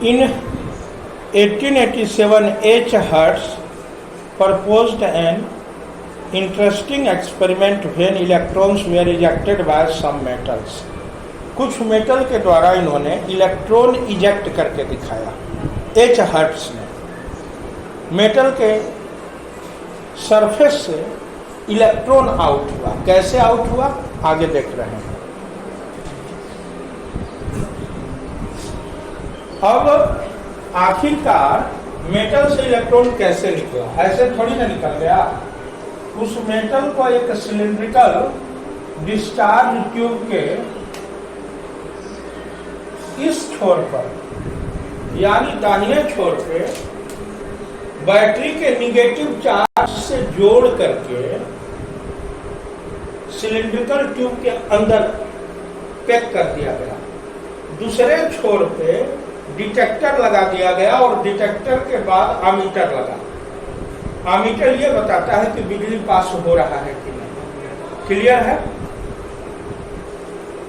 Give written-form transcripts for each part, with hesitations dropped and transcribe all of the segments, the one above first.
In 1887, H. Hertz proposed an interesting experiment when electrons were ejected by some metals. कुछ metal के द्वारा इन्होंने electron eject करके दिखाया। एच हर्ट्स ने मेटल के सरफेस से इलेक्ट्रॉन आउट हुआ। कैसे आउट हुआ आगे देख रहे हैं। अब आखिरकार मेटल से इलेक्ट्रॉन कैसे निकला? ऐसे थोड़ी ना निकल गया। उस मेटल को एक सिलिंड्रिकल डिस्चार्ज ट्यूब के इस छोर पर यानी दाहिने छोर पे बैटरी के निगेटिव चार्ज से जोड़ करके सिलिंड्रिकल ट्यूब के अंदर पैक कर दिया गया। दूसरे छोर पे डिटेक्टर लगा दिया गया और डिटेक्टर के बाद आमीटर लगा। आमीटर ये बताता है कि बिजली पास हो रहा है कि नहीं। क्लियर है?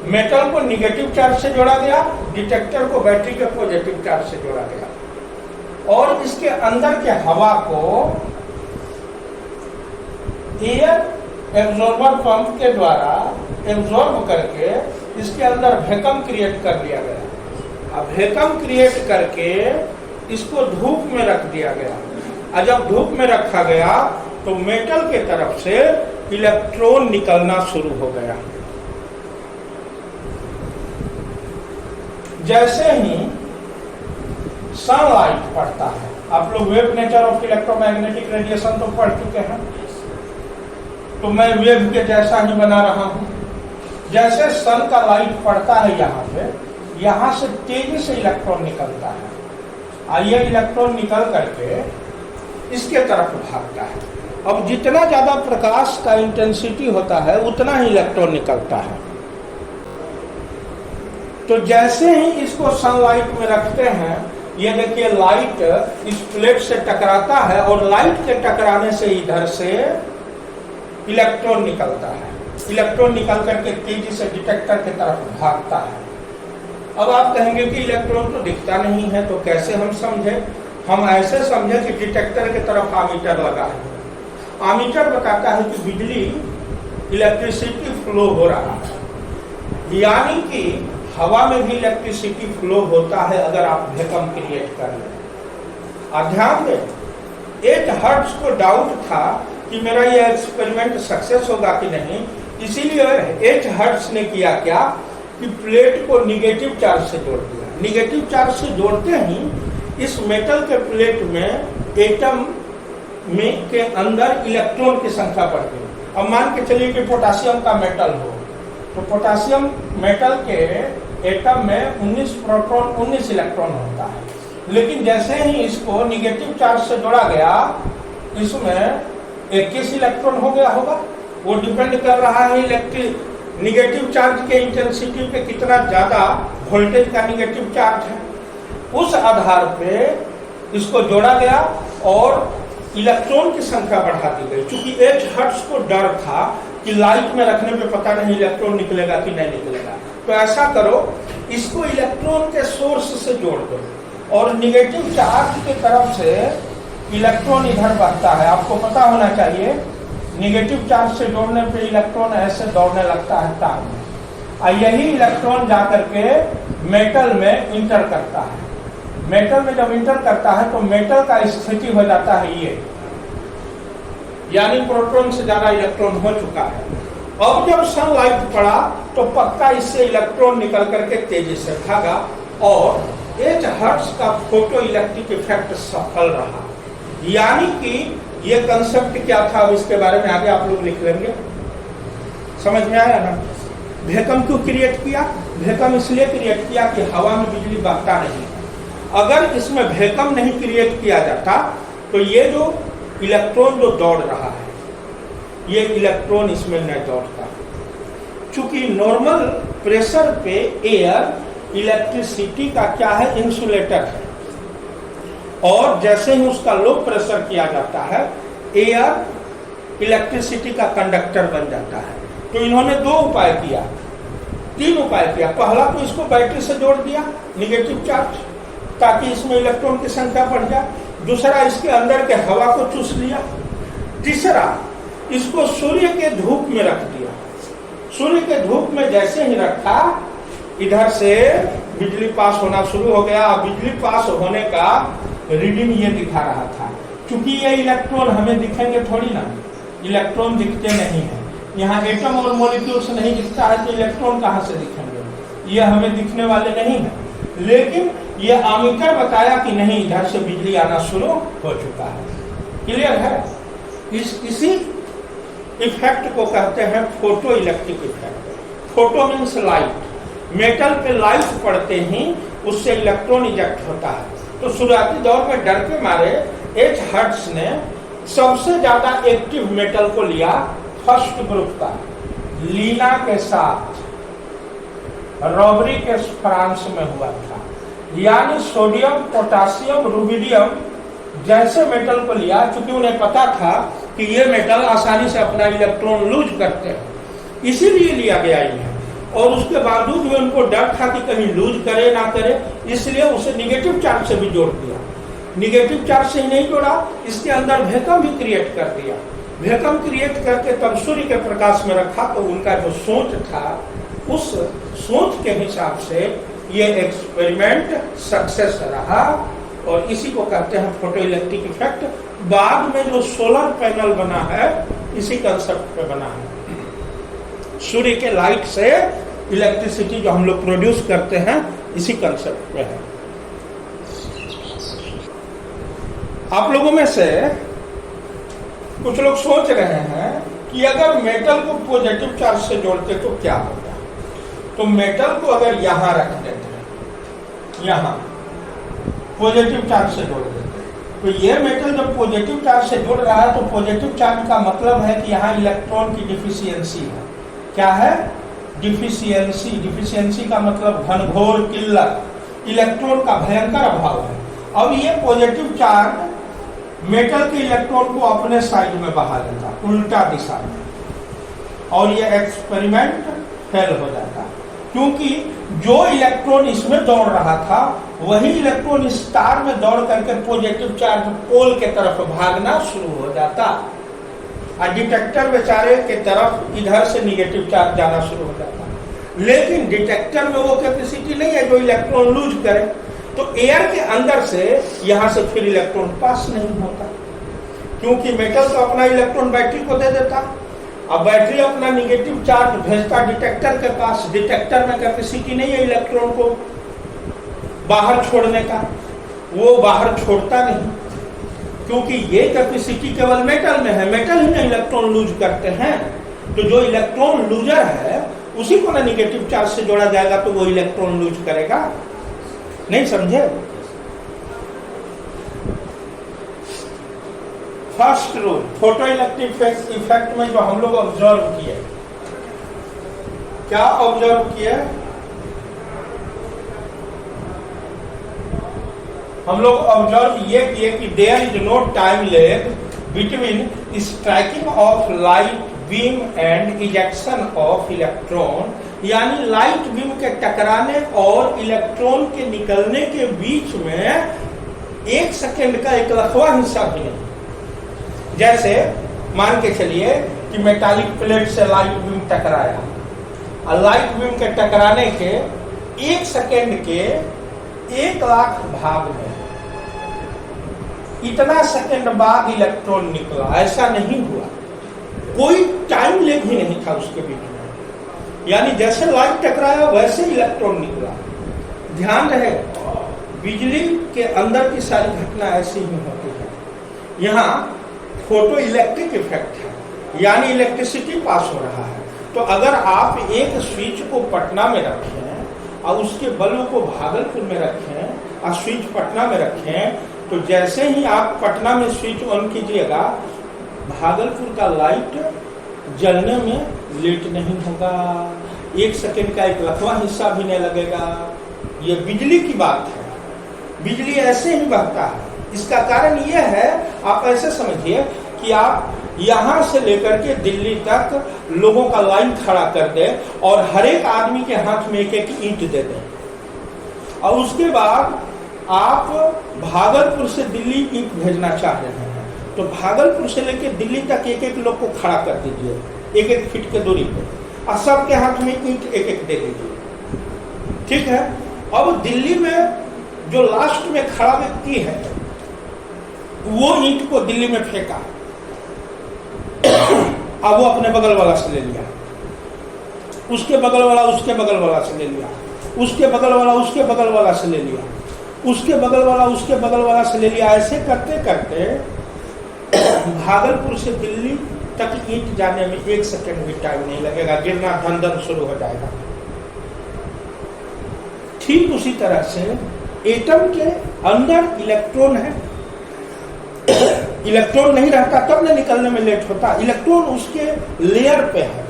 मेटल को निगेटिव चार्ज से जोड़ा गया, डिटेक्टर को बैटरी के पॉजिटिव चार्ज से जोड़ा गया और इसके अंदर के हवा को एयर एब्जॉर्बर पंप के द्वारा एब्जॉर्ब करके इसके अंदर वैक्यूम क्रिएट कर दिया गया। अब वैक्यूम क्रिएट करके इसको धूप में रख दिया गया और जब धूप में रखा गया तो मेटल के तरफ से इलेक्ट्रॉन निकलना शुरू हो गया। जैसे ही सनलाइट पड़ता है, आप लोग wave nature of electromagnetic radiation तो पढ़ चुके हैं, तो मैं वेव के जैसा ही बना रहा हूं। जैसे सन का लाइट पड़ता है यहाँ पे, यहाँ से तेजी से इलेक्ट्रॉन निकलता है और ये इलेक्ट्रॉन निकल करके इसके तरफ भागता है। अब जितना ज्यादा प्रकाश का इंटेंसिटी होता है उतना ही इलेक्ट्रॉन निकलता है। तो जैसे ही इसको सनलाइट में रखते हैं, ये देखिए लाइट इस प्लेट से टकराता है और लाइट के टकराने से इधर से इलेक्ट्रॉन निकलता है। इलेक्ट्रॉन निकल करके तेजी से डिटेक्टर की तरफ भागता है। अब आप कहेंगे कि इलेक्ट्रॉन तो दिखता नहीं है, तो कैसे हम समझे? हम ऐसे समझे कि डिटेक्टर की तरफ आमीटर लगा है। आमीटर बताता है कि बिजली इलेक्ट्रिसिटी फ्लो हो रहा है, यानी कि हवा में भी इलेक्ट्रिसिटी फ्लो होता है अगर आप वैक्यूम क्रिएट कर लें। और ध्यान दें, एच हर्ट्ज को डाउट था कि मेरा यह एक्सपेरिमेंट सक्सेस होगा कि नहीं, इसीलिए एच हर्ट्ज ने किया क्या कि प्लेट को निगेटिव चार्ज से जोड़ दिया। निगेटिव चार्ज से जोड़ते ही इस मेटल के प्लेट में एटम में के अंदर इलेक्ट्रॉन की संख्या बढ़ गई। अब मान के चलिए कि पोटासियम का मेटल हो, तो पोटासियम मेटल के एटम में 19 प्रोटॉन 19 इलेक्ट्रॉन होता है, लेकिन जैसे ही इसको निगेटिव चार्ज से जोड़ा गया इसमें 21 इलेक्ट्रॉन हो गया होगा। वो डिपेंड कर रहा है इलेक्ट्रिक निगेटिव चार्ज के इंटेंसिटी पे कितना ज्यादा वोल्टेज का निगेटिव चार्ज है। उस आधार पे इसको जोड़ा गया और इलेक्ट्रॉन की संख्या बढ़ा दी गई। चूंकि एच हर्ट्ज को डर था कि लाइट में रखने पे पता नहीं इलेक्ट्रॉन निकलेगा कि नहीं निकलेगा, तो ऐसा करो इसको इलेक्ट्रॉन के सोर्स से जोड़ दो और निगेटिव चार्ज की तरफ से इलेक्ट्रॉन इधर बढ़ता है। आपको पता होना चाहिए निगेटिव चार्ज से जोड़ने पे इलेक्ट्रॉन ऐसे दौड़ने लगता है तार में और यही इलेक्ट्रॉन जाकर के मेटल में इंटर करता है। मेटल में जब इंटर करता है तो मेटल का स्थिति हो जाता है ये, यानी प्रोटॉन से ज्यादा इलेक्ट्रॉन हो चुका है। अब जब सनलाइट पड़ा तो पक्का इससे इलेक्ट्रॉन निकल करके तेजी से भागा और एच हर्ट्ज का फोटो इलेक्ट्रिक इफेक्ट सफल रहा। यानी कि ये कंसेप्ट क्या था, अब इसके बारे में आगे आप लोग लिख लेंगे। समझ में आया ना? वैक्यूम क्यों क्रिएट किया? वैक्यूम इसलिए क्रिएट किया कि हवा में बिजली बहता नहीं। अगर इसमें वैक्यूम नहीं क्रिएट किया जाता तो ये जो इलेक्ट्रॉन जो दौड़ रहा है, ये इलेक्ट्रॉन इसमें न दौड़ता। चूंकि नॉर्मल प्रेशर पे एयर इलेक्ट्रिसिटी का क्या है, इंसुलेटर है, और जैसे ही उसका लो प्रेशर किया जाता है एयर इलेक्ट्रिसिटी का कंडक्टर बन जाता है। तो इन्होंने दो उपाय किया, तीन उपाय किया। पहला तो इसको बैटरी से जोड़ दिया निगेटिव चार्ज, ताकि इसमें इलेक्ट्रॉन की संख्या बढ़ जाए। दूसरा, इसके अंदर के हवा को चूस लिया। तीसरा, इसको सूर्य के धूप में रख दिया। सूर्य के धूप में जैसे ही रखा, इधर से बिजली पास होना शुरू हो गया। बिजली पास होने का रीडिंग ये दिखा रहा था। क्योंकि ये इलेक्ट्रॉन हमें दिखेंगे थोड़ी ना, इलेक्ट्रॉन दिखते नहीं है। यहाँ एटम और मॉलिक्यूल्स नहीं दिखता है, तो इलेक्ट्रॉन कहाँ से दिखेंगे? ये हमें दिखने वाले नहीं है। लेकिन ये आमीटर बताया कि नहीं, इधर से बिजली आना शुरू हो चुका है। क्लियर है? इसी इफेक्ट को कहते हैं photo electric effect. Photo means light. Metal पे लाइट पड़ते ही उससे इलेक्ट्रॉन इजेक्ट होता है। तो शुरुआती दौर में डर के मारे एच हर्ट्ज ने सबसे ज्यादा एक्टिव मेटल को लिया, फर्स्ट ग्रुप का, लीना के साथ रॉबरी के फ्रांस में हुआ था। यानी सोडियम, पोटासियम, रुबिडियम जैसे मेटल को लिया, क्योंकि उन्हें पता था कि ये मेटल आसानी से अपना इलेक्ट्रॉन लूज करते हैं, इसीलिए लिया गया इन्हें। और उसके बावजूद भी उनको डर था कि कहीं लूज करे ना करे, इसलिए उसे निगेटिव चार्ज से भी जोड़ दिया। निगेटिव चार्ज से ही नहीं जोड़ा, इसके अंदर वैक्यूम भी क्रिएट कर दिया। वैक्यूम क्रिएट करके तब सूर्य के प्रकाश में रखा। तो उनका जो सोच था, उस सोच के हिसाब से ये एक्सपेरिमेंट सक्सेस रहा, और इसी को कहते हैं फोटो इलेक्ट्रिक इफेक्ट। बाद में जो सोलर पैनल बना है, इसी कंसेप्ट पे बना है। सूर्य के लाइट से इलेक्ट्रिसिटी जो हम लोग प्रोड्यूस करते हैं, इसी कंसेप्ट पे है। आप लोगों में से कुछ लोग सोच रहे हैं कि अगर मेटल को पॉजिटिव चार्ज से जोड़ते तो क्या होगा। तो मेटल को अगर यहां रख देते, यहां पॉजिटिव चार्ज से जोड़ देते, तो ये मेटल जब पॉजिटिव चार्ज से जुड़ रहा है, तो पॉजिटिव चार्ज का मतलब है कि यहाँ इलेक्ट्रॉन की डिफिशियंसी है। क्या है? डिफिशियंसी। डिफिशियंसी का मतलब घनघोर किल्लत, इलेक्ट्रॉन का भयंकर अभाव है। अब ये पॉजिटिव चार्ज मेटल के इलेक्ट्रॉन को अपने साइड में बहा लेता, उल्टा दिशा में, और ये एक्सपेरिमेंट फेल हो जाता। क्योंकि जो इलेक्ट्रॉन इसमें दौड़ रहा था, वही इलेक्ट्रॉन इस तार में दौड़ करके पॉजिटिव चार्ज पोल के तरफ भागना शुरू हो जाता, और डिटेक्टर बेचारे के तरफ इधर से निगेटिव चार्ज जाना शुरू हो जाता। लेकिन डिटेक्टर में वो कैपेसिटी नहीं है जो इलेक्ट्रॉन लूज करे। तो एयर के अंदर से यहां से फिर इलेक्ट्रॉन पास नहीं होता, क्योंकि मेटल तो अपना इलेक्ट्रॉन बैटरी को दे देता, अब बैटरी अपना निगेटिव चार्ज भेजता डिटेक्टर के पास। डिटेक्टर में कैपेसिटी नहीं है इलेक्ट्रॉन को बाहर छोड़ने का, वो बाहर छोड़ता नहीं, क्योंकि ये कैपेसिटी केवल मेटल में है। मेटल ही ना इलेक्ट्रॉन लूज करते हैं। तो जो इलेक्ट्रॉन लूजर है, उसी को ना निगेटिव चार्ज से जोड़ा जाएगा, तो वो इलेक्ट्रॉन लूज करेगा नहीं। समझे? First rule photo electric effect में जो हम लोग ऑब्जर्व किए, क्या ऑब्जर्व किए? हम लोग ऑब्जर्व ये किए कि there is no time lag between striking of light beam and ejection of electron. यानी लाइट बीम के टकराने और इलेक्ट्रॉन के निकलने के बीच में 1 सेकेंड का एक लखवा हिस्सा भी नहीं। जैसे मान के चलिए कि मेटालिक प्लेट से लाइट बीम टकराया, और लाइट बीम के टकराने के 1 सेकेंड के 1,00,000 भाग में इतना सेकेंड बाद इलेक्ट्रॉन निकला। ऐसा नहीं हुआ, कोई टाइम लेग ही नहीं था उसके बीच में। यानी जैसे लाइट टकराया वैसे इलेक्ट्रॉन निकला। ध्यान रहे, बिजली के अंदर की सारी घटना ऐसी ही होती है। यहाँ फोटो इलेक्ट्रिक इफेक्ट है, यानी इलेक्ट्रिसिटी पास हो रहा है। तो अगर आप एक स्विच को पटना में रखें और उसके बल्ब को भागलपुर में रखें और स्विच पटना में रखें, तो जैसे ही आप पटना में स्विच ऑन कीजिएगा, भागलपुर का लाइट जलने में लेट नहीं होगा, 1 सेकेंड का एक लखवा हिस्सा भी नहीं लगेगा। ये बिजली की बात है, बिजली ऐसे ही बहता है। इसका कारण यह है, आप ऐसे समझिए कि आप यहां से लेकर के दिल्ली तक लोगों का लाइन खड़ा कर दें और हर एक आदमी के हाथ में एक ईंट दे दें, और उसके बाद आप भागलपुर से दिल्ली ईंट भेजना चाह रहे हैं, तो भागलपुर से लेकर दिल्ली तक एक एक लोग को खड़ा कर दीजिए, एक एक फीट के दूरी पे, और सबके हाथ में ईंट एक एक दे दीजिए, ठीक है। अब दिल्ली में जो लास्ट में खड़ा व्यक्ति है वो ईंट को दिल्ली में फेंका, अब वो अपने बगल वाला से ले लिया, उसके बगल वाला उसके बगल वाला से ले लिया, उसके बगल वाला उसके बगल वाला से ले लिया, उसके बगल वाला उसके बगल वाला से ले लिया। ऐसे करते करते भागलपुर से दिल्ली तक ईंट जाने में 1 सेकंड भी टाइम नहीं लगेगा, गिरना धन धन शुरू हो जाएगा। ठीक उसी तरह से एटम के अंदर इलेक्ट्रॉन है, इलेक्ट्रॉन नहीं रहता तब न निकलने में लेट होता, इलेक्ट्रॉन उसके लेयर पे है।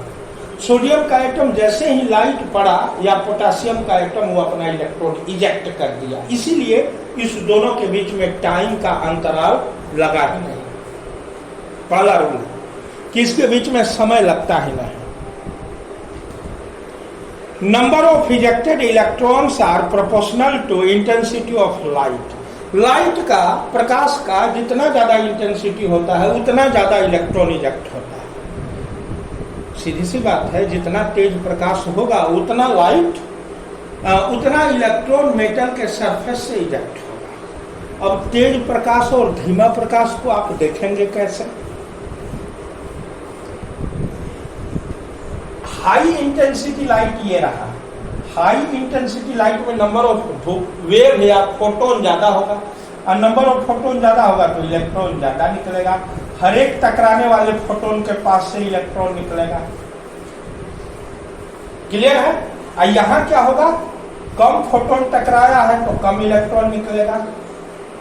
सोडियम का एटम जैसे ही लाइट पड़ा या पोटेशियम का एटम वो अपना इलेक्ट्रॉन इजेक्ट कर दिया, इसीलिए इस दोनों के बीच में टाइम का अंतराल लगा ही नहीं। पहला रूल कि इसके बीच में समय लगता ही नहीं। Number of ejected electrons are proportional to intensity of light. Light का, प्रकाश का जितना ज्यादा इंटेंसिटी होता है उतना ज्यादा इलेक्ट्रॉन इजेक्ट होता है। सीधी सी बात है, जितना तेज प्रकाश होगा उतना लाइट, उतना इलेक्ट्रॉन मेटल के सरफेस से इजेक्ट होगा। अब तेज प्रकाश और धीमा प्रकाश को आप देखेंगे कैसे? हाई इंटेंसिटी लाइट ये रहा, हाई इंटेंसिटी लाइट में नंबर ऑफ वेव या फोटोन ज्यादा होगा, और नंबर ऑफ फोटोन ज्यादा होगा तो इलेक्ट्रॉन ज्यादा निकलेगा। हर एक टकराने वाले फोटोन के पास से इलेक्ट्रॉन निकलेगा। क्लियर है? और यहां क्या होगा, कम फोटोन टकराया है तो कम इलेक्ट्रॉन निकलेगा।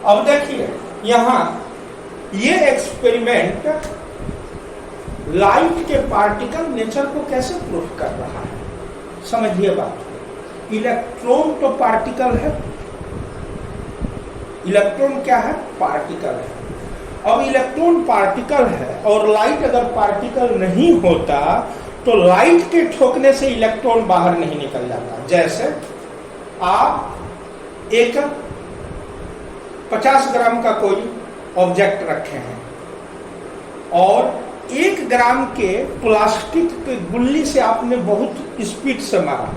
अब देखिए यहां ये एक्सपेरिमेंट लाइट के पार्टिकल नेचर को कैसे प्रूव कर रहा है, समझिए बात। इलेक्ट्रॉन तो पार्टिकल है, इलेक्ट्रॉन क्या है? पार्टिकल है। अब इलेक्ट्रॉन पार्टिकल है और लाइट अगर पार्टिकल नहीं होता तो लाइट के ठोकने से इलेक्ट्रॉन बाहर नहीं निकल जाता। जैसे आप एक 50 ग्राम का कोई ऑब्जेक्ट रखे हैं और 1 ग्राम के प्लास्टिक के गुल्ली से आपने बहुत स्पीड से मारा,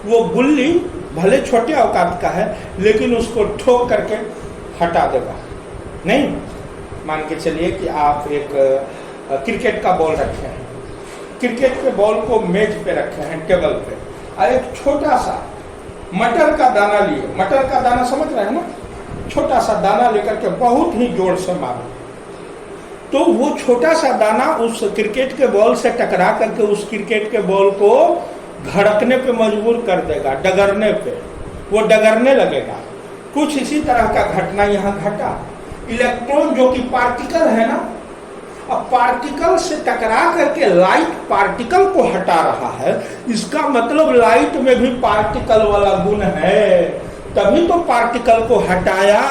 वो गुल्ली भले छोटे औकात का है लेकिन उसको ठोक करके हटा देगा नहीं। मान के चलिए कि आप एक क्रिकेट का बॉल रखे हैं, क्रिकेट के बॉल को मेज पे रखे हैं, टेबल पे, और एक छोटा सा मटर का दाना लिए, मटर का दाना समझ रहे हैं ना, छोटा सा दाना लेकर के बहुत ही जोर से मारो तो वो छोटा सा दाना उस क्रिकेट के बॉल से टकरा करके उस क्रिकेट के बॉल को धड़कने पे मजबूर कर देगा, डगरने पे, वो डगरने लगेगा। कुछ इसी तरह का घटना यहाँ घटा। इलेक्ट्रॉन जो कि पार्टिकल है ना, अब पार्टिकल से टकरा करके लाइट पार्टिकल को हटा रहा है, इसका मतलब लाइट में भी पार्टिकल वाला गुण है, तभी तो पार्टिकल को हटाया।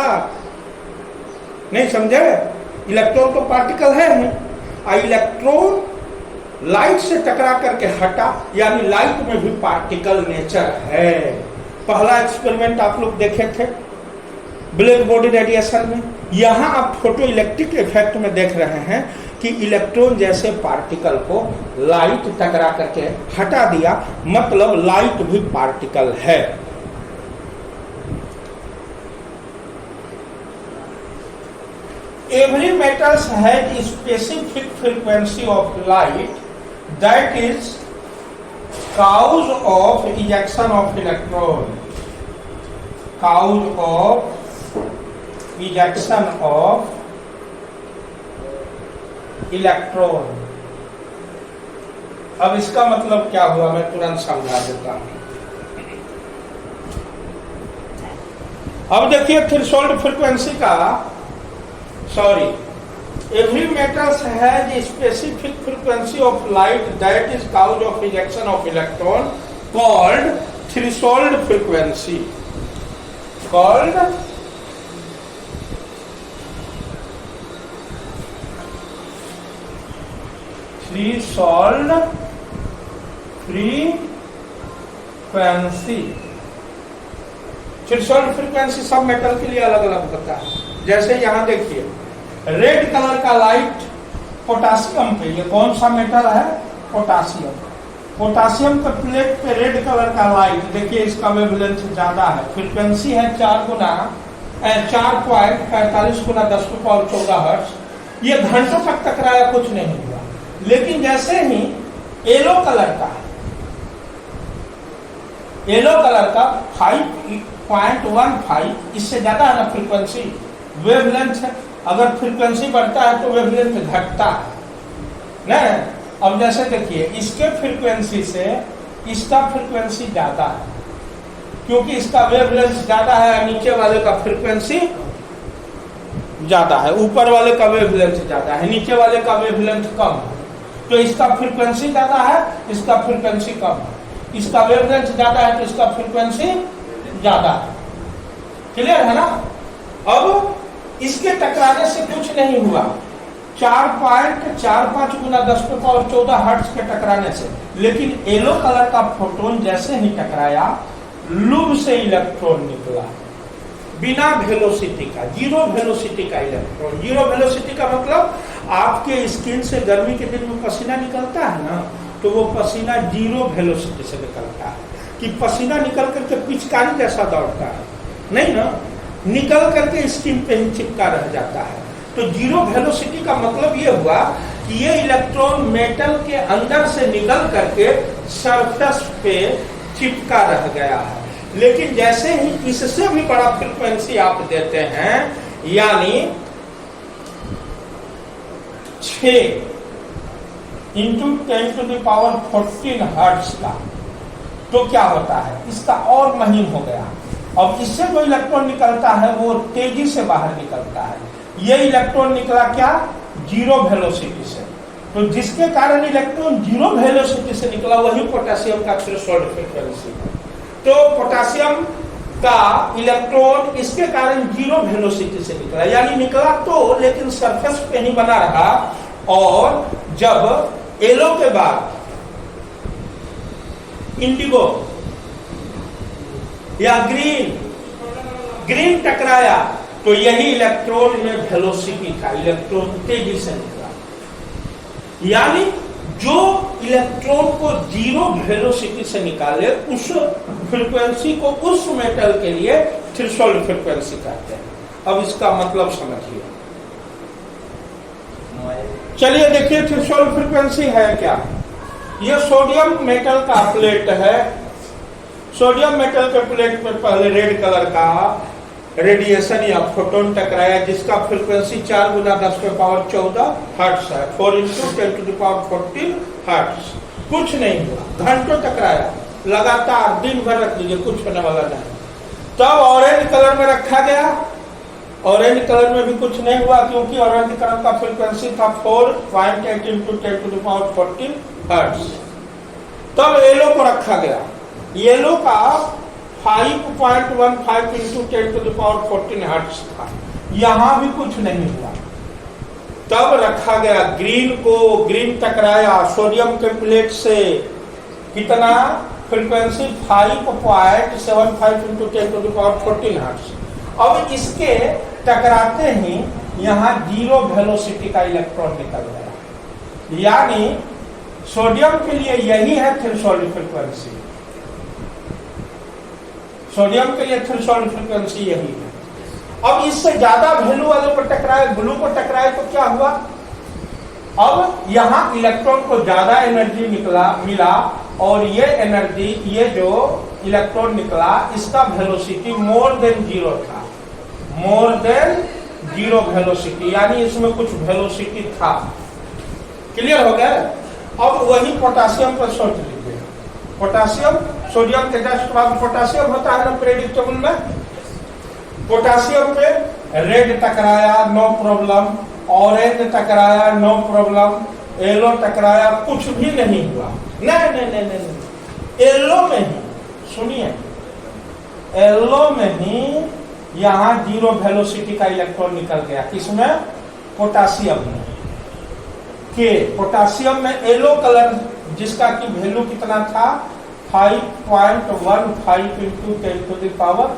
नहीं समझे? इलेक्ट्रॉन तो पार्टिकल है नहीं, और इलेक्ट्रॉन लाइट से टकरा करके हटा, यानी लाइट में भी पार्टिकल नेचर है। पहला एक्सपेरिमेंट आप लोग देखे थे ब्लैक बॉडी रेडिएशन में। यहां आप फोटो इलेक्ट्रिक इफेक्ट में देख रहे हैं कि इलेक्ट्रॉन जैसे पार्टिकल को लाइट टकरा करके हटा दिया, मतलब लाइट भी पार्टिकल है। Every metal has a specific frequency of light that is cause of ejection of electron. Cause of ejection of electron. अब इसका मतलब क्या हुआ मैं तुरंत समझा देता हूं। अब देखिए थ्रेशोल्ड फ्रीक्वेंसी का, sorry, every metal has a specific frequency of light that is cause of ejection of electron called threshold frequency. Called threshold frequency. Threshold frequency सब मेटल के लिए अलग अलग होता है। जैसे यहाँ देखिए रेड कलर का लाइट पोटासियम पे, ये कौन सा मेटल है? पोटासियम। पोटासियम के प्लेट पे रेड कलर का लाइट देखिए, इसका वेवलेंथ ज्यादा है, फ्रीक्वेंसी है 4.45 गुना 10⁻14 हर्ट्ज। ये घंटों तक टकराया, कुछ नहीं हुआ। लेकिन जैसे ही येलो कलर का 5.15, इससे ज्यादा है ना फ्रीक्वेंसी, वेवलेंथ है। अगर फ्रीक्वेंसी बढ़ता है तो वेवलेंथ घटता है ना। अब जैसे देखिए इसके फ्रीक्वेंसी से इसका फ्रीक्वेंसी ज्यादा है, क्योंकि इसका वेवलेंथ ज्यादा है, नीचे वाले का फ्रीक्वेंसी ज्यादा है, ऊपर वाले का वेवलेंथ ज्यादा है, नीचे वाले का वेवलेंथ कम है। तो इसका फ्रीक्वेंसी ज्यादा है, इसका फ्रीक्वेंसी कम है। इसका वेवलेंथ ज्यादा है तो इसका फ्रीक्वेंसी ज्यादा है। क्लियर है ना? अब इसके टकराने से कुछ नहीं हुआ, 4.45 गुना 10⁻14 हर्ट्ज के टकराने से। लेकिन येलो कलर का फोटोन जैसे ही टकराया, लूप से इलेक्ट्रॉन निकला बिना वेलोसिटी का, जीरो वेलोसिटी का इलेक्ट्रॉन। जीरो वेलोसिटी का मतलब आपके स्किन से गर्मी के दिन में पसीना निकलता है ना, तो वो पसीना जीरो वेलोसिटी से निकलता है। कि पसीना निकल करके पिचकारी जैसा दौड़ता है, नहीं ना, निकल करके स्किन पे ही चिपका रह जाता है। तो जीरो वेलोसिटी का मतलब ये हुआ कि ये इलेक्ट्रॉन मेटल के अंदर से निकल करके सरफेस पे चिपका रह गया है। लेकिन जैसे ही इससे भी बड़ा फ्रीक्वेंसी आप देते हैं, यानी 6 × 10⁻14 हर्ट्ज का, तो क्या होता है? इसका और महीन हो गया। अब इससे जो इलेक्ट्रॉन निकलता है वो तेजी से बाहर निकलता है। ये इलेक्ट्रॉन निकला क्या? जीरो वेलोसिटी से। तो जिसके कारण इलेक्ट्रॉन जीरो वेलोसिटी से निकला, वही पोटेशियम का थ्रेशोल्ड फ्रीक्वेंसी है। तो पोटेशियम का इलेक्ट्रॉन इसके कारण जीरो वेलोसिटी से निकला, यानी निकला तो, लेकिन सरफेस पे ही बना रहा। और जब येलो के बाद इंडिगो या ग्रीन टकराया, तो यही इलेक्ट्रॉन में वेलोसिटी था, इलेक्ट्रॉन तेजी से निकला। यानी जो इलेक्ट्रॉन को जीरो वेलोसिटी से निकाले, उस फ्रीक्वेंसी को उस मेटल के लिए थ्रेशोल्ड फ्रीक्वेंसी कहते हैं। अब इसका मतलब समझिए। चलिए देखिए थ्रेशोल्ड फ्रीक्वेंसी है क्या। यह सोडियम मेटल का प्लेट है। सोडियम मेटल के प्लेट में पहले रेड कलर का रेडिएशन या फोटोन टकराया, जिसका फ्रीक्वेंसी 4 × 10⁻14 हर्ट्ज है, 4 × 10⁻14 हर्ट्ज। कुछ नहीं हुआ, घंटों टकराया, लगातार दिन भर रख दीजिए, कुछ होने वाला नहीं। तब ऑरेंज कलर में रखा गया, ऑरेंज कलर में भी कुछ नहीं हुआ, क्योंकि ऑरेंज कलर का फ्रीक्वेंसी था 4.8 × 10⁻14 हर्ट्ज। तब येलो को रखा गया, येलो का 5.15 × 10⁻14 हर्ट्ज था, यहां भी कुछ नहीं हुआ। तब रखा गया ग्रीन को, ग्रीन टकराया सोडियम के प्लेट से, कितना? Frequency 5.75 × 10⁻14 hertz. अब इसके टकराते ही यहां जीरो वेलोसिटी का इलेक्ट्रॉन निकल गया, यानी सोडियम के लिए यही है थ्रेशोल्ड फ्रीक्वेंसी। सोडियम के लिए थ्रेशोल्ड फ्रीक्वेंसी यही है। अब इससे ज्यादा वैल्यू वाले पर टकराए, ब्लू को टकराए, तो क्या हुआ? अब यहां इलेक्ट्रॉन को ज्यादा एनर्जी मिला, और ये एनर्जी, ये जो इलेक्ट्रॉन निकला, इसका वेलोसिटी मोर देन जीरो था, मोर देन जीरो वेलोसिटी, यानी इसमें कुछ वेलोसिटी था। क्लियर हो गया? अब वही पोटेशियम पर सोच लीजिए। पोटेशियम, सोडियम के जस्ट बाद पोटेशियम होता है ना पीरियोडिक टेबल में। पोटेशियम पे रेड टकराया, नो प्रॉब्लम, ऑरेंज टकराया, नो प्रॉब्लम, येलो टकराया, कुछ भी नहीं हुआ। नहीं, येलो में ही, सुनिए, येलो में ही यहां जीरो वेलोसिटी का इलेक्ट्रॉन निकल गया। किसमें? पोटेशियम में। के पोटेशियम में येलो कलर, जिसका की वैल्यू कितना था? 5.15 ×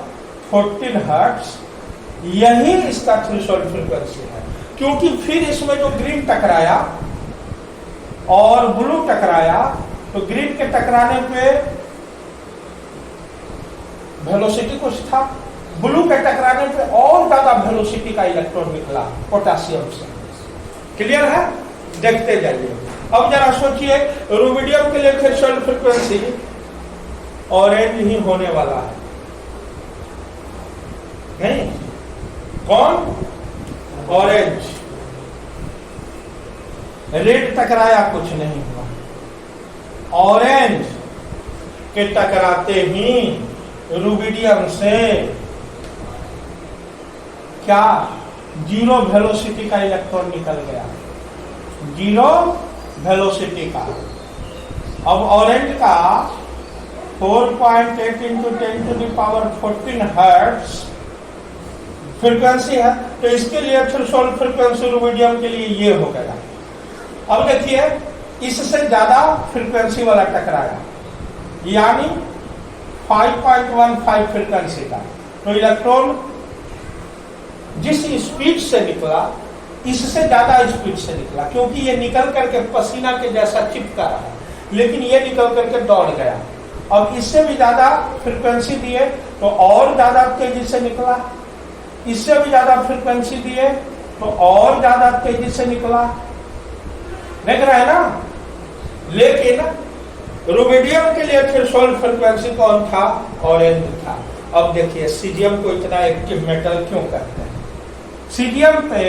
14 हर्ट्ज, यही इसका थ्रेशोल्ड फ्रीक्वेंसी है। क्योंकि फिर इसमें जो ग्रीन टकराया और ब्लू टकराया, तो ग्रीन के टकराने पे वेलोसिटी कुछ था, ब्लू के टकराने पे और ज्यादा वेलोसिटी का इलेक्ट्रॉन निकला पोटेशियम से। क्लियर है? देखते जाइए। अब जरा सोचिए, रुबिडियम के लिए थ्रेशोल्ड फ्रीक्वेंसी ऑरेंज ही होने वाला है, नहीं? कौन? ऑरेंज। रेड टकराया, कुछ नहीं हुआ। ऑरेंज के टकराते ही रुबिडियम से क्या जीरो वेलोसिटी का इलेक्ट्रॉन निकल गया, जीरो वेलोसिटी का। अब ऑरेंज का 4.8 into 10 to the power 14 hertz frequency है, तो इसके लिए थ्रेशोल्ड फ्रीक्वेंसी रुबिडियम के लिए ये हो गया। अब देखिए, इससे ज्यादा फ्रीक्वेंसी वाला टकराया, यानी 5.15 फ्रीक्वेंसी का, तो इलेक्ट्रॉन जिस स्पीड से निकला, इससे ज्यादा स्पीड से निकला, क्योंकि ये निकल करके पसीना के जैसा चिपका रहा है, लेकिन ये निकल करके दौड़ गया। अब इससे भी ज्यादा फ्रीक्वेंसी दिए तो और ज्यादा तेजी से निकला, इससे भी ज्यादा फ्रीक्वेंसी दिए तो और ज्यादा तेजी से निकला। देख रहे हैं ना? लेकिन रुबिडियम के लिए थ्रेशोल्ड फ्रीक्वेंसी कौन था? ऑरेंज था। अब देखिए, सीजियम को इतना एक्टिव मेटल क्यों कहते हैं? सीजियम पे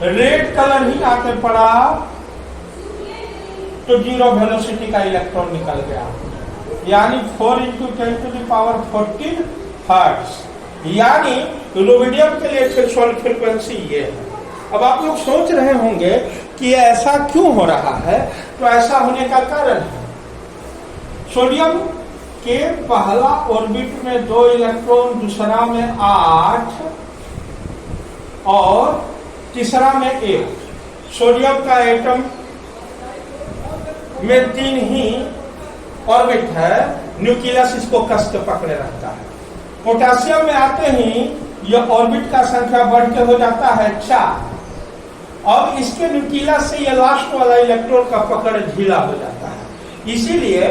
रेड कलर ही आके पड़ा तो जीरो वेलोसिटी का इलेक्ट्रॉन निकल गया, यानी 4 into 10 to the power 14 hertz, यानी रुबिडियम के लिए थ्रेशोल्ड फ्रीक्वेंसी ये है। अब आप लोग सोच रहे होंगे कि ऐसा क्यों हो रहा है, तो ऐसा होने का कारण है, सोडियम के पहला ऑर्बिट में 2 इलेक्ट्रॉन, दूसरा में 8 और तीसरा में 1। सोडियम का एटम में 3 ही ऑर्बिट है, न्यूक्लियस इसको कस के पकड़े रहता है। पोटेशियम में आते ही यह ऑर्बिट का संख्या बढ़ के हो जाता है 4। अब इसके न्यूक्लियस से यह लास्ट वाला इलेक्ट्रॉन का पकड़ ढीला हो जाता है, इसीलिए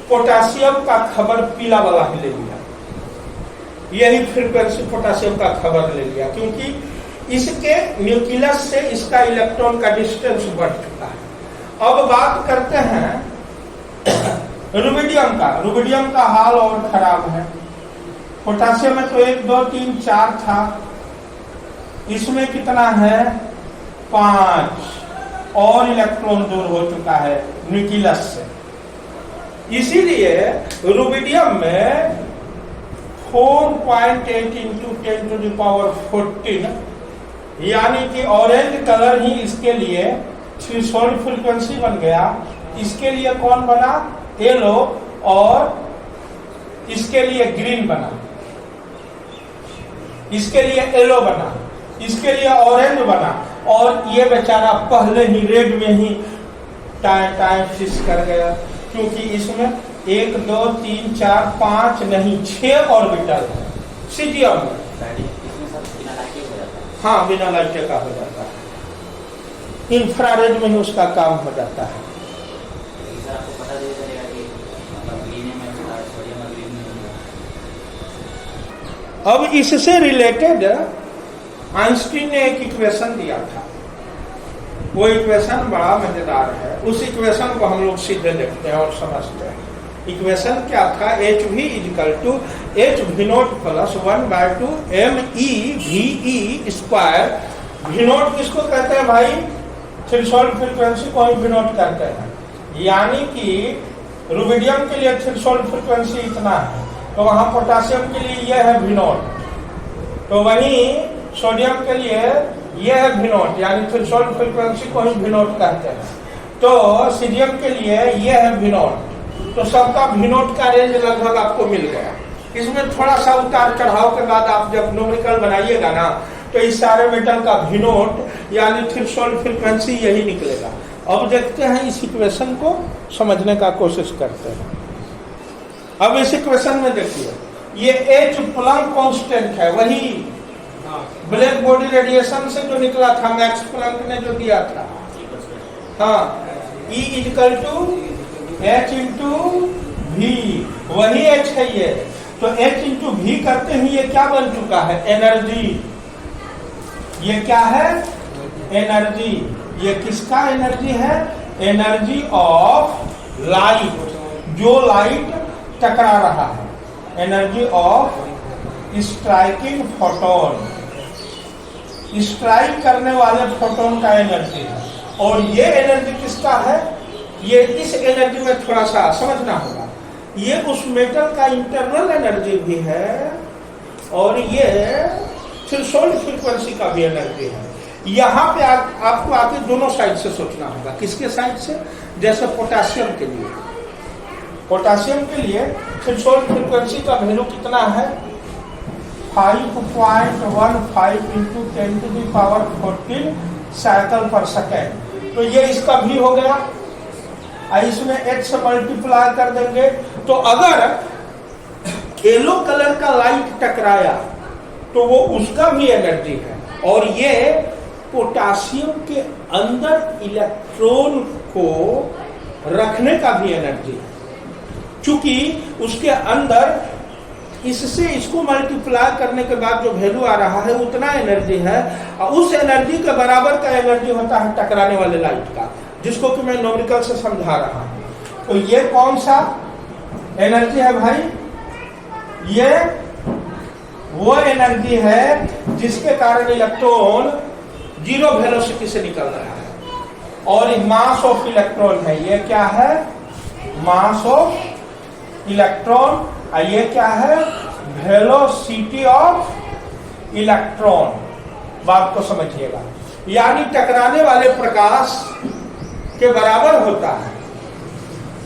पोटेशियम का खबर पीला वाला ही ले लिया, यही फ्रीक्वेंसी पोटेशियम का खबर ले लिया, क्योंकि इसके न्यूक्लियस से इसका इलेक्ट्रॉन का डिस्टेंस बढ़ चुका है। अब बात करते हैं रुबिडियम का। रुबिडियम का हाल और खराब है। पोटेशियम में तो 1 2 3 4 था, इसमें कितना है? 5 और इलेक्ट्रॉन दूर हो चुका है न्यूक्लियस से, इसीलिए रुबिडियम में 4.8 इंटू 10 टू द पावर 14, यानी कि ऑरेंज कलर ही इसके लिए थ्रेशोल्ड फ्रीक्वेंसी बन गया। इसके लिए कौन बना? येलो, और इसके लिए ग्रीन बना, इसके लिए येलो बना, इसके लिए ऑरेंज बना, और ये बेचारा पहले ही रेड में ही टाइम फिक्स कर गया, क्योंकि इसमें 1 2 3 4 5 नहीं 6 ऑर्बिटल है सीजियम में। हाँ, बिना लाइट का हो जाता है, इंफ्रारेड में ही उसका काम हो जाता है। अब इससे रिलेटेड आइंस्टीन ने एक इक्वेशन दिया था, वो इक्वेशन बड़ा मजेदार है। उस इक्वेशन को हम लोग सीधे देखते हैं और समझते हैं। इक्वेशन क्या था? HV = HV0 + 1/2 MEVE²। V0 किसको कहते हैं भाई? थ्रेशोल्ड फ्रीक्वेंसी को ही V0 कहते हैं, यानी कि रुबिडियम के लिए थ्रेशोल्ड फ्रीक्वेंसी इतना है, तो वहां पोटेशियम के लिए यह है V0, तो वहीं सोडियम के लिए यह है V0, यानी थ्रेशोल्ड फ्रीक्वेंसी को ही V0 कहते हैं। तो सीजियम के लिए यह है V0, तो सबका V0 का रेंज लगभग आपको मिल गया। इसमें थोड़ा सा उतार चढ़ाव के बाद आप जब न्यूमेरिकल बनाइएगा ना, तो इस सारे मेटल का V0 यानी थ्रेशोल्ड फ्रीक्वेंसी यही निकलेगा। अब देखते हैं, इस इक्वेशन को समझने का कोशिश करते हैं। अब इस इक्वेशन में देखिए, ये एच प्लैंक कांस्टेंट है, वही ब्लैक बॉडी रेडिएशन से जो निकला था, मैक्स प्लैंक ने जो दिया था। हाँ, E equal to H into V, वही एच है ये। तो एच इंटू वी करते ही ये क्या बन चुका है? एनर्जी। ये क्या है? एनर्जी। ये किसका एनर्जी है? एनर्जी ऑफ लाइट, जो लाइट टकरा रहा है। Energy of striking photon, strike करने वाले फोटोन का एनर्जी है। और ये एनर्जी किसका है? ये इस एनर्जी में थोड़ा सा समझना होगा, ये उस मेटल का इंटरनल एनर्जी भी है और ये थ्रेशोल्ड फ्रीक्वेंसी का भी एनर्जी है। यहाँ पे आपको आके दोनों साइड से सोचना होगा। किसके साइड से? जैसे पोटेशियम के लिए, पोटेशियम के लिए थ्रेशोल्ड फ्रीक्वेंसी का वैल्यू कितना है? 5.15 इंटू 10⁻14 साइकिल पर सेकेंड। तो ये इसका भी हो गया, इसमें H से मल्टीप्लाई कर देंगे। तो अगर येलो कलर का लाइट टकराया तो वो उसका भी एनर्जी है। और ये पोटेशियम के अंदर इलेक्ट्रॉन को रखने का भी एनर्जी है, क्योंकि उसके अंदर इससे इसको मल्टीप्लाई करने के बाद जो वैल्यू आ रहा है उतना एनर्जी है। और उस एनर्जी के बराबर का एनर्जी होता है टकराने वाले लाइट का, जिसको कि मैं न्यूमेरिकल से समझा रहा हूं। तो ये कौन सा एनर्जी है भाई? ये वो एनर्जी है जिसके कारण इलेक्ट्रॉन जीरो वेलोसिटी से निकल रहा है। और मास ऑफ इलेक्ट्रॉन है, ये क्या है? Mass of electron. ये क्या है? Velocity of electron. बात को समझिएगा, यानी टकराने वाले प्रकाश के बराबर होता है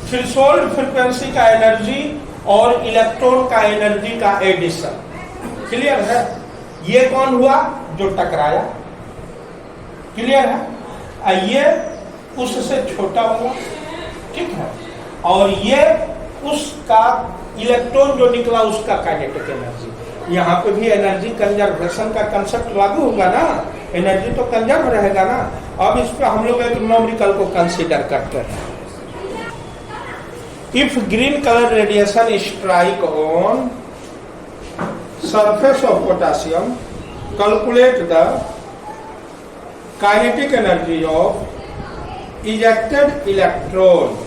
थ्रेशोल्ड फ्रीक्वेंसी का एनर्जी और इलेक्ट्रॉन का एनर्जी का एडिशन। क्लियर है? ये कौन हुआ? जो टकराया। क्लियर है? ये उससे छोटा हुआ, ठीक है। और ये उसका इलेक्ट्रॉन जो निकला उसका काइनेटिक एनर्जी। यहाँ पे भी एनर्जी कंजर्वेशन का कंसेप्ट लागू होगा ना, एनर्जी तो कंजर्व रहेगा ना। अब इस पर हम लोग एक न्यूमेरिकल को कंसीडर करते हैं। If green colour radiation strike on surface of potassium, calculate the kinetic energy of ejected electron.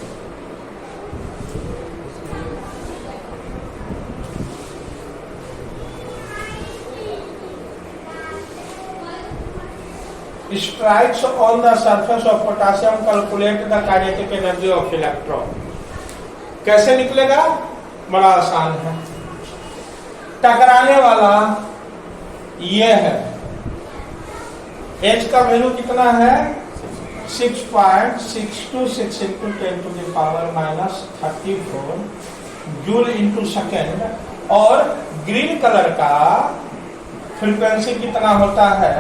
Strikes on the surface of potassium, calculate the kinetic energy of electron। कैसे निकलेगा? बड़ा आसान है। टकराने वाला ये है, H का वैल्यू कितना है? 6.626 इंटू 10⁻⁻34 जूल इंटू सेकेंड। और ग्रीन कलर का फ्रीक्वेंसी कितना होता है?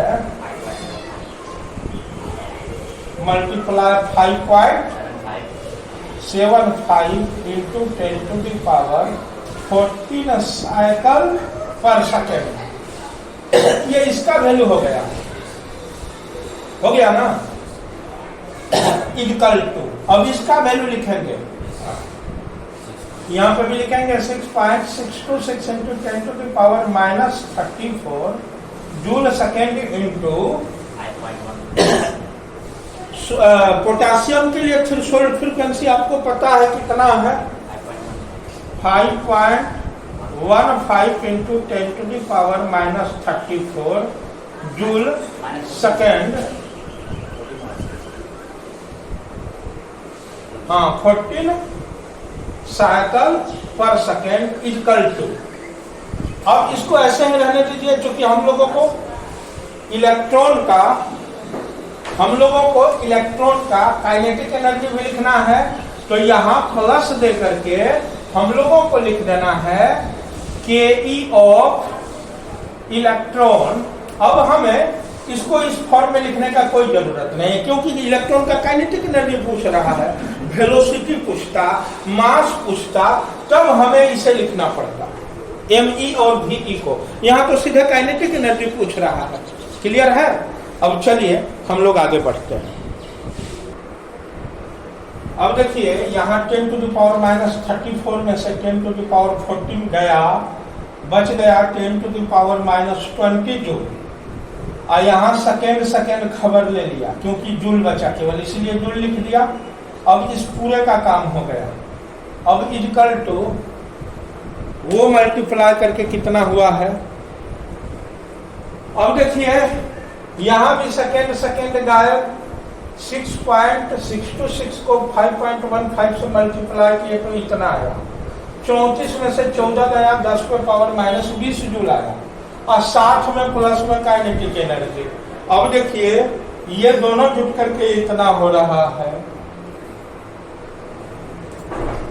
मल्टीप्लाई 5.75 इंटू 10⁻14 साइकिल पर सेकेंड। ये इसका वैल्यू हो गया ना, इक्वल टू। अब इसका वैल्यू लिखेंगे, यहां पे भी लिखेंगे 6.626 into 10⁻⁻34 joule second into potassium के लिए थ्रेशोल्ड फ्रीक्वेंसी आपको पता है कितना है? 5.15 इंटू 10⁻⁻34 जूल सेकेंड। हाँ, 14 साइकिल पर सेकेंड इक्वल टू। अब इसको ऐसे ही रहने दीजिए, क्योंकि हम लोगों को इलेक्ट्रॉन का काइनेटिक एनर्जी भी लिखना है। तो यहाँ प्लस दे करके हम लोगों को लिख देना है के ऑफ इलेक्ट्रॉन। अब हमें इसको इस फॉर्म में लिखने का कोई जरूरत नहीं है, क्योंकि इलेक्ट्रॉन का काइनेटिक एनर्जी पूछ रहा है, वेलोसिटी पूछता, मास पूछता, तब हमें इसे लिखना पड़ता। ME और VE को। यहाँ तो सीधे काइनेटिक एनर्जी पूछ रहा है। क्लियर है? अब चलिए हम लोग आगे बढ़ते हैं। अब देखिए यहाँ 10 to the power -34 में से 10 to the power 14 गया, बच गया 10 to the power -20 जूल। और यहाँ सेकेंड खबर ले लिया क्योंकि जूल बचा केवल, इसलिए जूल लिख दिया। अब इस पूरे का काम हो गया। अब इक्वल टू वो मल्टीप्लाई करके कितना हुआ है। अब देखिए यहाँ भी सेकेंड गायब, 6.626 को 5.15 से मल्टीप्लाई किए तो इतना आया। 34 में से 14 गया, 10 पे पावर -20 जूल आया। और 60 में प्लस में काइनेटिक एनर्जी। अब देखिए ये दोनों जुट करके इतना हो रहा है,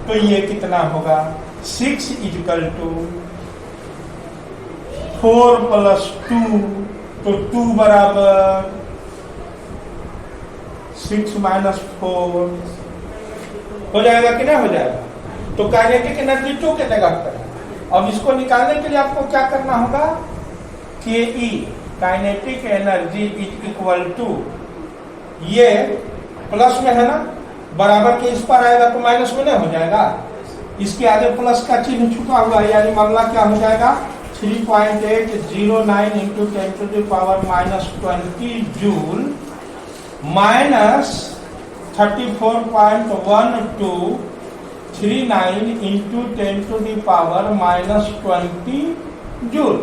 तो ये कितना होगा 6 = 4 + 2, तो 2 बराबर 6 - 4 हो जाएगा कि नहीं हो जाएगा। तो काइनेटिक एनर्जी 2 के जगह पर है। अब इसको निकालने के लिए आपको क्या करना होगा, KE kinetic energy equal to, ये प्लस में है ना, बराबर के इस पर आएगा तो माइनस में नहीं हो जाएगा। इसके आगे प्लस का चिन्ह छुपा हुआ है, यानी मामला क्या हो जाएगा 3.809 × 10⁻20 जूल माइनस 34.1239 × 10⁻20 जूल।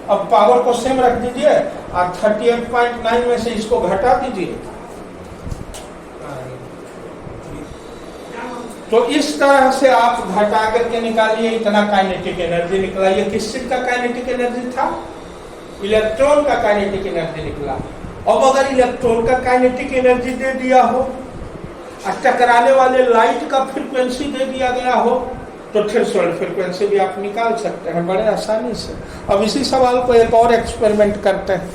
अब पावर को सेम रख दीजिए और 38.9 में से इसको घटा दीजिए। तो इस तरह से आप घटा करके निकालिए, इतना काइनेटिक एनर्जी निकला। ये किस चीज का काइनेटिक एनर्जी था? इलेक्ट्रॉन का काइनेटिक एनर्जी निकला। अब अगर इलेक्ट्रॉन का काइनेटिक एनर्जी दे दिया हो और टकराने वाले लाइट का फ्रीक्वेंसी दे दिया गया हो, तो थ्रेशोल्ड फ्रीक्वेंसी भी आप निकाल सकते हैं बड़े आसानी से। अब इसी सवाल को एक और एक्सपेरिमेंट करते हैं।